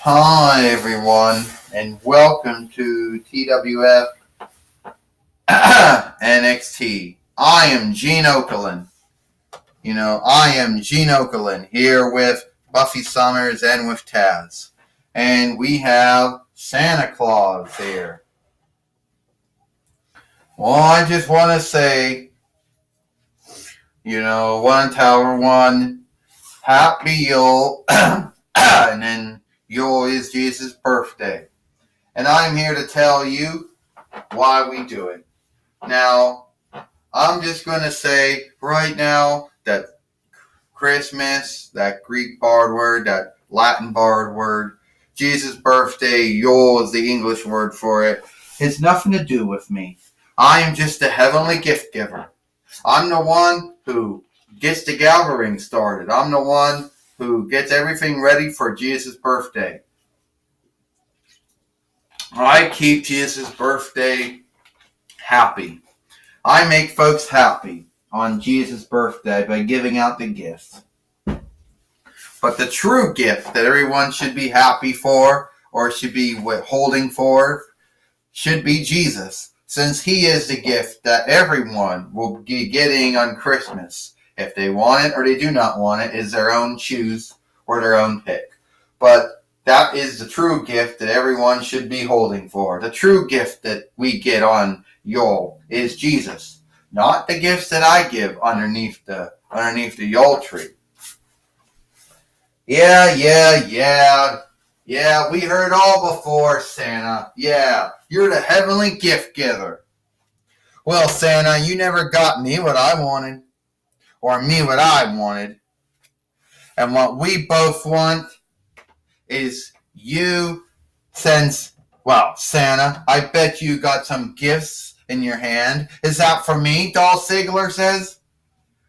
Hi, everyone, and welcome to TWF NXT. I am Gene Okerlund. I am Gene Okerlund here with Buffy Summers and with Taz. And we have Santa Claus here. Well, I just want to say, one Tower 1, Happy Yule, and then Yule is Jesus' birthday. And I'm here to tell you why we do it. Now, I'm just going to say right now that Christmas, that Greek bard word, that Latin bard word, Jesus' birthday, Yule is the English word for it, has nothing to do with me. I am just a heavenly gift giver. I'm the one who gets the gathering started. I'm the one who gets everything ready for Jesus' birthday. I keep Jesus' birthday happy. I make folks happy on Jesus' birthday by giving out the gifts. But the true gift that everyone should be happy for or should be holding for should be Jesus, since he is the gift that everyone will be getting on Christmas. If they want it or they do not want it is their own choose or their own pick. But that is the true gift that everyone should be holding for. The true gift that we get on Yule is Jesus, not the gifts that I give underneath the Yule tree. Yeah, we heard all before, Santa. Yeah, you're the heavenly gift giver. Well, Santa, you never got me what I wanted, or me what I wanted. And what we both want is you, Santa, I bet you got some gifts in your hand. Is that for me, Dolph Ziggler says?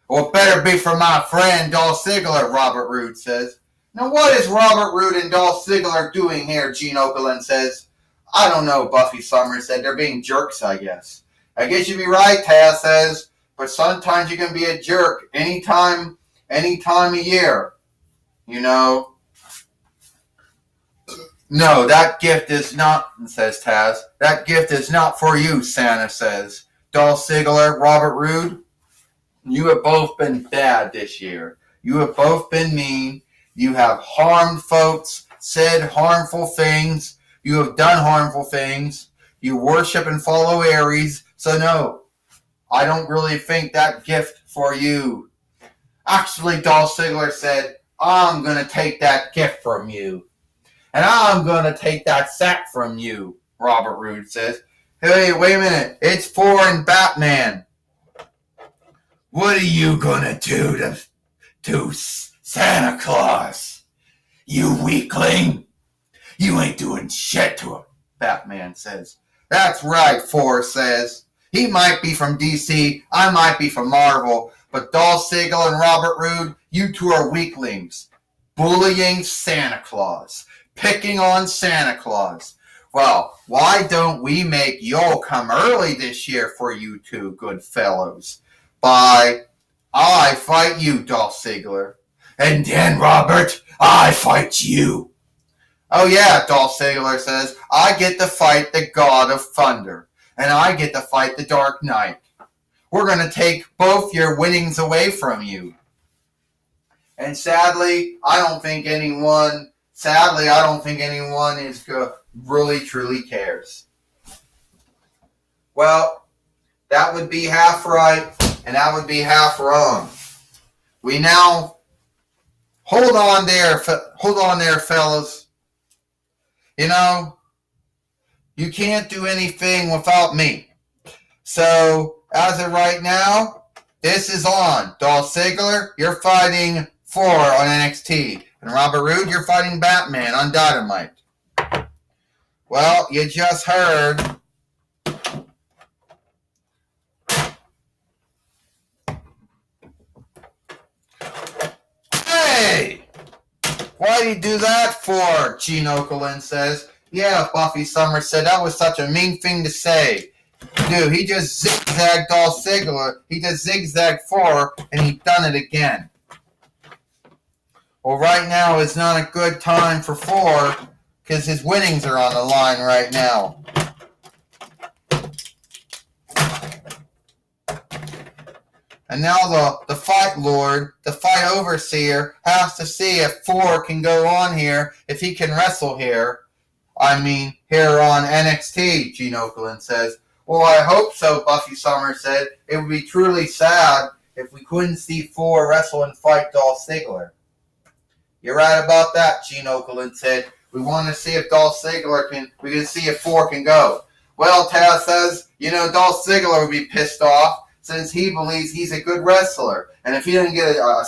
Well, it better be for my friend, Dolph Ziggler, Robert Roode says. Now, what is Robert Roode and Dolph Ziggler doing here, Gene Okerlund says. I don't know, Buffy Summers said. They're being jerks, I guess. I guess you'd be right, Taz says. But sometimes you can be a jerk anytime of year. No, that gift is not, says Taz. That gift is not for you, Santa says. Dolph Ziggler, Robert Roode, you have both been bad this year. You have both been mean. You have harmed folks, said harmful things. You have done harmful things. You worship and follow Aries. So no, I don't really think that gift for you. Actually, Dolph Ziggler said, I'm going to take that gift from you. And I'm going to take that sack from you, Robert Roode says. Hey, wait a minute. It's for Batman. What are you going to do to Santa Claus? You weakling. You ain't doing shit to him, Batman says. That's right, Forrest says. He might be from DC, I might be from Marvel, but Dolph Ziggler and Robert Roode, you two are weaklings. Bullying Santa Claus. Picking on Santa Claus. Well, why don't we make Yule come early this year for you two good fellows? I fight you, Dolph Ziggler. And then, Robert, I fight you. Oh yeah, Dolph Ziggler says, I get to fight the God of Thunder. And I get to fight the Dark Knight. We're going to take both your winnings away from you. And sadly, I don't think anyone is really truly cares. Well, that would be half right, and that would be half wrong. We now hold on there, fellas. You can't do anything without me. So, as of right now, this is on. Dolph Ziggler, you're fighting 4 on NXT. And Robert Roode, you're fighting Batman on Dynamite. Well, you just heard. Hey! Why did you do that for? Gene Okerlund says. Yeah, Buffy Summers said that was such a mean thing to say. Dude, he just zigzagged Dolph Ziggler. He just zigzagged 4, and he done it again. Well, right now is not a good time for 4 because his winnings are on the line right now. And now the fight lord, the fight overseer, has to see if 4 can go on here, if he can wrestle here. I mean, here on NXT, Gene Okerlund says. Well, I hope so, Buffy Summers said. It would be truly sad if we couldn't see 4 wrestle and fight Dolph Ziggler. You're right about that, Gene Okerlund said. We want to see if Dolph Ziggler we can see if 4 can go. Well, Taz says, Dolph Ziggler would be pissed off since he believes he's a good wrestler. And if he doesn't get a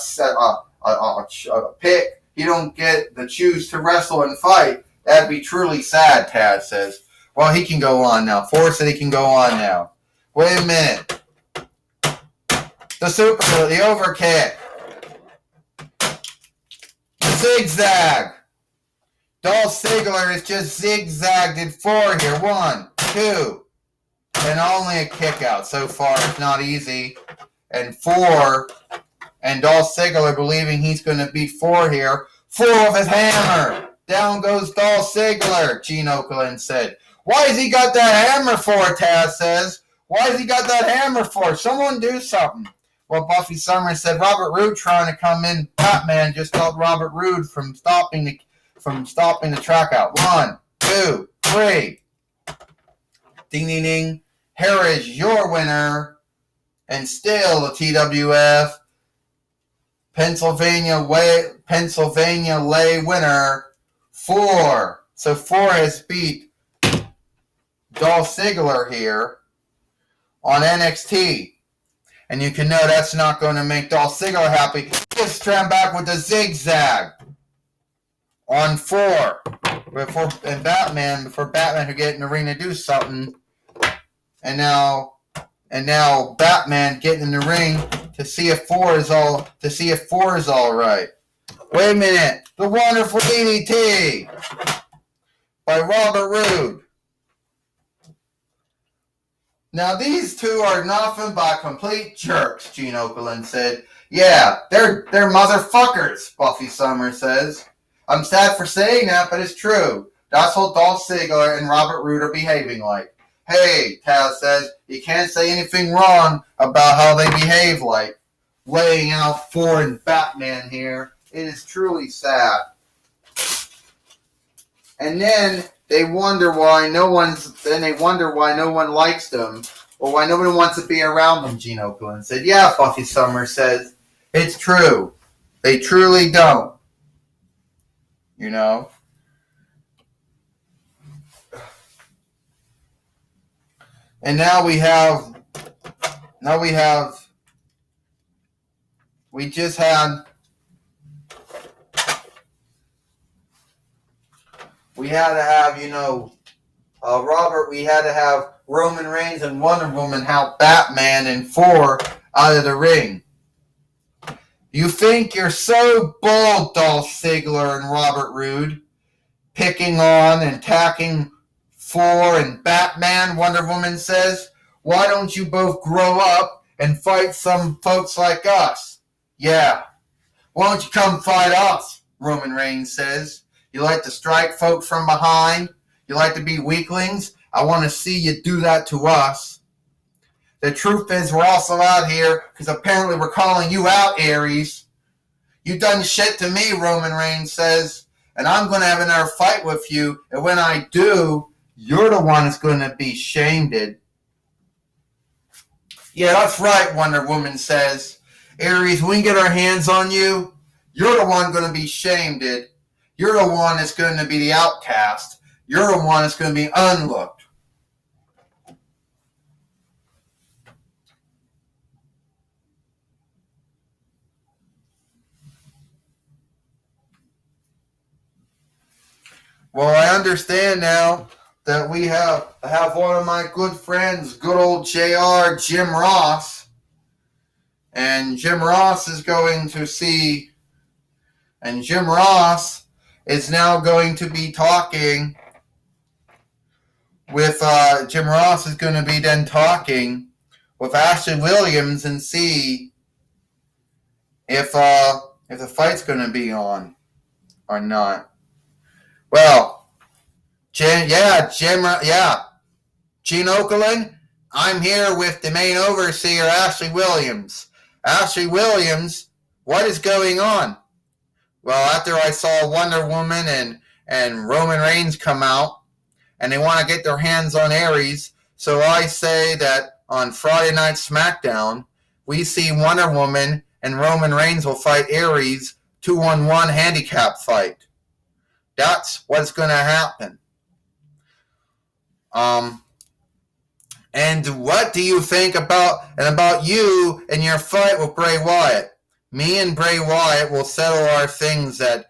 pick, he don't get the choose to wrestle and fight, that'd be truly sad, Taz says. Well, he can go on now. 4 said he can go on now. Wait a minute. The overkick. Zigzag. Dolph Ziggler is just zigzagged at 4 here. 1, 2. And only a kick out so far. It's not easy. And 4. And Dolph Ziggler believing he's going to beat 4 here. 4 with his hammer. Down goes Dolph Ziggler, Gene Okerlund said. Why has he got that hammer for, Taz says. Why has he got that hammer for? Someone do something. Well, Buffy Summers said Robert Roode trying to come in. Batman just stopped Robert Roode from stopping the track out. 1, 2, 3. Ding, ding, ding. Here is your winner. And still the TWF Pennsylvania Lay winner, 4. So 4 has beat Dolph Ziggler here on NXT. And you can know that's not going to make Dolph Ziggler happy. Just trying back with the zigzag on 4. Before Batman could get in the ring to do something. And now Batman getting in the ring to see if 4 is all right. Wait a minute. The wonderful DDT by Robert Roode. Now, these two are nothing but complete jerks, Gene Okerlund said. Yeah, they're motherfuckers, Buffy Summers says. I'm sad for saying that, but it's true. That's what Dolph Ziggler and Robert Roode are behaving like. Hey, Taz says, you can't say anything wrong about how they behave like. Laying out 4 and Batman here. It is truly sad. And then they wonder why no one likes them, or why nobody wants to be around them, Gene Okerlund said. Yeah, Buffy Summers says, it's true. They truly don't. And now we had to have Roman Reigns and Wonder Woman help Batman and 4 out of the ring. You think you're so bold, Dolph Ziggler and Robert Roode, picking on and attacking 4 and Batman, Wonder Woman says. Why don't you both grow up and fight some folks like us? Yeah. Why don't you come fight us, Roman Reigns says. You like to strike folk from behind? You like to be weaklings? I want to see you do that to us. The truth is we're also out here because apparently we're calling you out, Aries. You done shit to me, Roman Reigns says, and I'm going to have another fight with you, and when I do, you're the one that's going to be shamed. Yeah, that's right, Wonder Woman says. Aries, when we get our hands on you, you're the one going to be shamed. You're the one that's going to be the outcast. You're the one that's going to be unlooked. Well, I understand now that we have one of my good friends, good old JR, Jim Ross. And Jim Ross is going to see, and Jim Ross is now going to be talking with, Jim Ross is going to be then talking with Ashley Williams and see if the fight's going to be on or not. Well, Gene Okerlund. I'm here with the main overseer, Ashley Williams. Ashley Williams, what is going on? Well, after I saw Wonder Woman and Roman Reigns come out, and they want to get their hands on Aries, so I say that on Friday Night SmackDown, we see Wonder Woman and Roman Reigns will fight Aries 2-on-1 handicap fight. That's what's going to happen. And what do you think about you and your fight with Bray Wyatt? Me and Bray Wyatt will settle our things at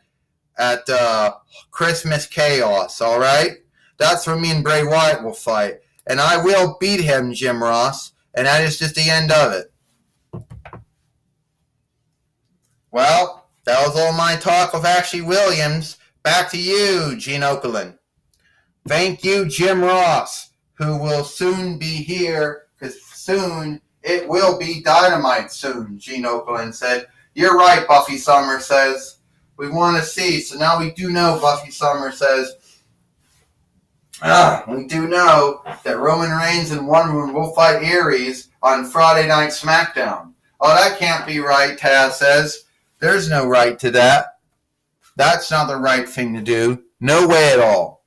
Christmas Chaos, all right? That's where me and Bray Wyatt will fight. And I will beat him, Jim Ross. And that is just the end of it. Well, that was all my talk with Ashley Williams. Back to you, Gene Okerlund. Thank you, Jim Ross, who will soon be here, because soon it will be Dynamite soon, Gene Okerlund said. You're right, Buffy Summer says. We want to see. So now we do know, Buffy Summer says, we do know that Roman Reigns and Wonder Woman will fight Aries on Friday Night SmackDown. Oh, that can't be right, Taz says. There's no right to that. That's not the right thing to do. No way at all.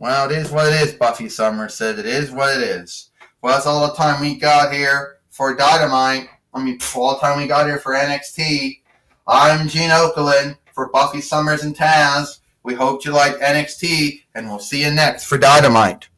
Well, it is what it is, Buffy Summer said. It is what it is. Well, that's all the time we got here for Dynamite. All the time we got here for NXT. I'm Gene Okerlund for Buffy Summers and Taz. We hope you like NXT, and we'll see you next for Dynamite.